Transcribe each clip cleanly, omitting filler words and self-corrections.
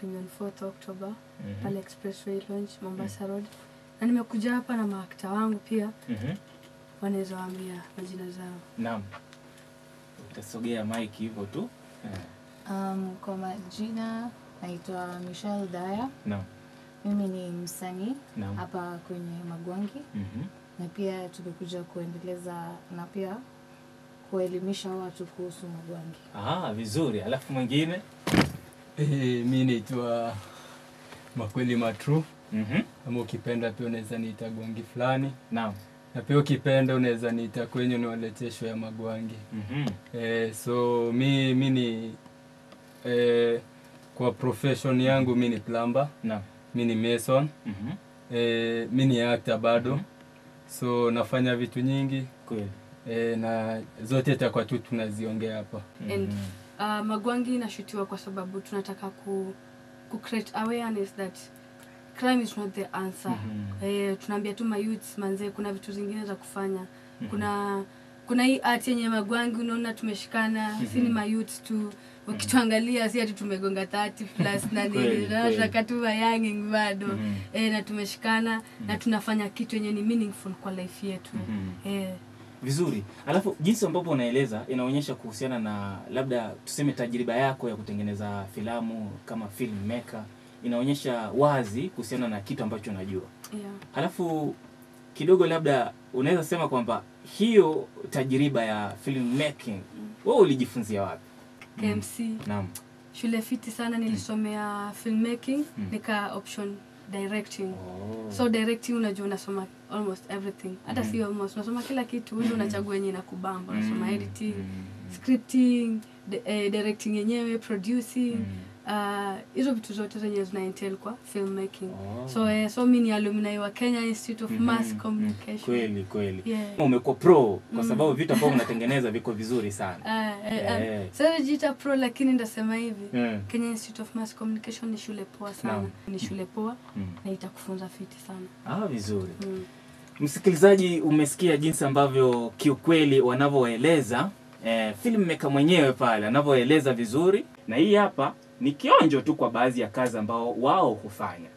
shooting on 4th October pale Expressway Lounge Mombasa Road. Na nimekuja hapa na maakta wangu pia. Wanaweza waambia majina zao. Naam. Utasogea mic hivyo tu. Kwa majina naitwa Michelle Daya. Naam. Mimi ni msanii hapa kwenye Magwangi. Na pia tumekuja kuendeleza na pia kuelimisha watu kuhusu Magwangi. Vizuri. Alafu mwingine? Mimi naitwa Makweli Matru. Ama ukipenda pia unaweza niita Gwangi fulani. Naam. Na pia ukipenda unaweza niita kwenye niwaletee show ya Magwangi. So mimi ni kwa profession yangu mimi ni plumber. Naam. Mimi ni mason. Mimi ni actor bado. So nafanya vitu nyingi. Kweli. Na zote itakuwa tu tunaziongea hapa. And Magwangi inashutiwa kwa sababu tunataka ku create awareness that crime is not the answer. Tunaambia tu youths manze kuna vitu zingine za kufanya. Kuna hii art yenye Magwangi unaona tumeshikana, si ni youths tu. Ukituangalia si ati tumegonga 30 plus na nini, tunataka tu young bado. Na tumeshikana na tunafanya kitu yenye ni meaningful kwa life yetu. Vizuri. Alafu jinsi ambapo unaeleza inaonyesha kuhusiana na labda tuseme tajriba yako ya kutengeneza filamu kama filmmaker, inaonyesha wazi kuhusiana na kitu ambacho unajua. Halafu kidogo labda unaweza sema kwamba hiyo tajriba ya filmmaking wewe ulijifunzia wapi? KMC. Naam. Shule fiti sana nilisomea filmmaking, nika option directing. So directing unajua unasoma almost everything. Hata si almost unasoma kila kitu, wewe unachagua yenyewe inakubamba. Unasoma editing, scripting, directing yenyewe, producing. Hizo vitu zote zenye zina entail kwa filmmaking. So mimi ni alumni wa Kenya Institute of Mass Communication. Kweli. Umekuwa pro kwa sababu vitu ambavyo unatengeneza viko vizuri sana. Sasa jita pro lakini ndasema hivi. Kenya Institute of Mass Communication ni shule poa sana. Ni shule poa na itakufunza fiti sana. Vizuri. Msikilizaji, umesikia jinsi ambavyo kiukweli wanavyoeleza filmmaker mwenyewe pale anavyoeleza vizuri, na hii hapa ni kionjo tu kwa baadhi ya kazi ambao wao hufanya.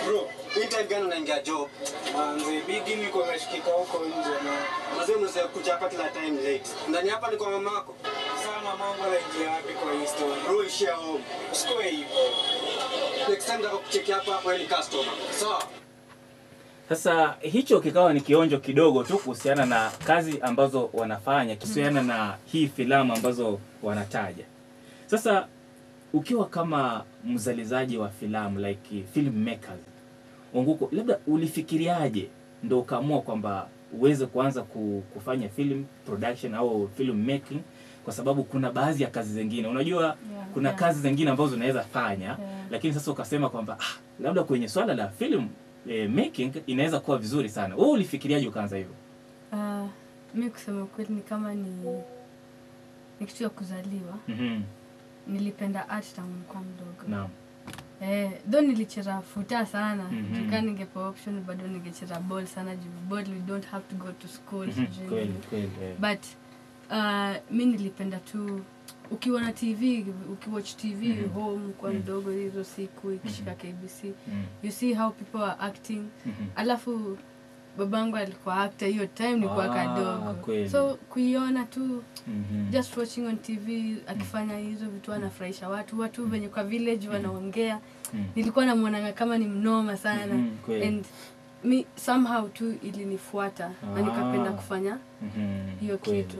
Bro, time gani unaingia job? Manze bigi niko nashikika huko nje na mzee mnaweza kuja hapa kila time late. Ndani hapa ni kwa mamako. Sasa mamangu anaingia wapi kwa hii story? Bro, ishia home. Sikoe hivyo. Next time ndako kucheki hapa hapo ni customer. Sawa? Sasa hicho kikawa ni kionjo kidogo tu kuhusiana na kazi ambazo wanafanya, kuhusiana na hii filamu ambazo wanataja. Sasa ukiwa kama mzalizaji wa filamu like filmmakers, Onguko, labda ulifikiriaje ndio ukaamua kwamba uweze kuanza kufanya film production au film making? Kwa sababu kuna baadhi ya kazi zingine unajua kuna kazi zingine ambazo unaweza fanya lakini sasa ukasema kwamba labda kwenye swala la film making inaweza kuwa vizuri sana. Wewe ulifikiriaje ukaanza hivyo? Mimi kusema kweli ni kama ni kitu ya kuzaliwa. Nilipenda art tangu nilikuwa mdogo. Naam. Though nilicheza futa sana. Tuka ningepewa option bado ningecheza ball sana juu ball we don't have to go to school. Kweli. But mimi nilipenda tu ukiwa na TV, ukiwatch TV home kwa mdogo hizo siku ikishika KBC. You see how people are acting. Alafu babangu alikuwa actor hiyo time nilikuwa kadogo. So kuiona tu just watching on TV akifanya hizo vitu anafurahisha watu venye kwa village wanaongea. Nilikuwa namuona kama ni mnoma sana. And me somehow tu ilinifuata na nikapenda kufanya hiyo kitu.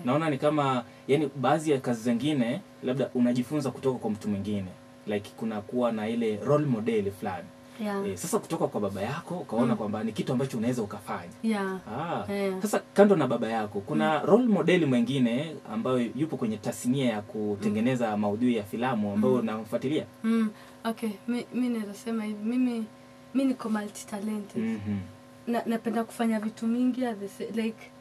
Naona ni kama yani baadhi ya kazi zingine labda unajifunza kutoka kwa mtu mwingine, like kuna kuwa na ile role model fulani. Sasa kutoka kwa baba yako ukaona kwamba ni kitu ambacho unaweza ukafanya. Sasa kando na baba yako kuna role model mwingine ambayo yupo kwenye tasnia ya kutengeneza maudhui ya filamu ambayo unamfuatilia? Okay, mimi naweza sema hivi, mimi niko multi talented. Napenda kufanya vitu mingi like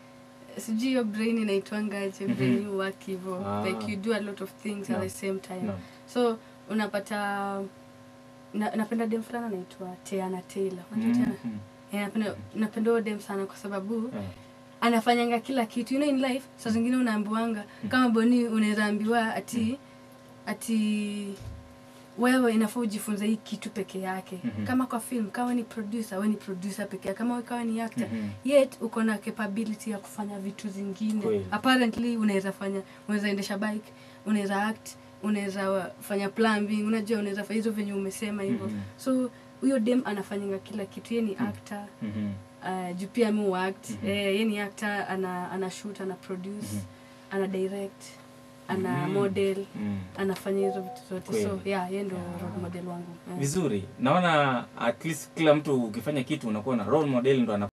sijui your brain inaitwangaje, brain work hivyo. Like you do a lot of things at the same time. So unapata napenda dem fulani anaitwa Tiana Taylor. Unajua Tiana? Napenda dem sana kwa sababu anafanyanga kila kitu. You know in life saa zingine unaambiwanga kama Boni unaweza ambiwa ati wewe inafaa ujifunze hii kitu peke yake. Kama kwa film, kama ni producer, wewe ni producer peke yake. Kama wewe ni actor, yet uko na capability ya kufanya vitu zingine. Apparently unaweza endesha bike, unaweza act, unaweza fanya plumbing, unajua unaweza fanya hizo venye umesema hivyo. So huyo dem anafanyanga kila kitu. Yeye ni actor. Juu pia mu act. Yeye ni actor, ana shoot, ana produce, ana direct, ana model, anafanya hizo vitu zote. So yeye ndo role model wangu. Vizuri. Naona at least kila mtu ukifanya kitu unakuwa na role model ndo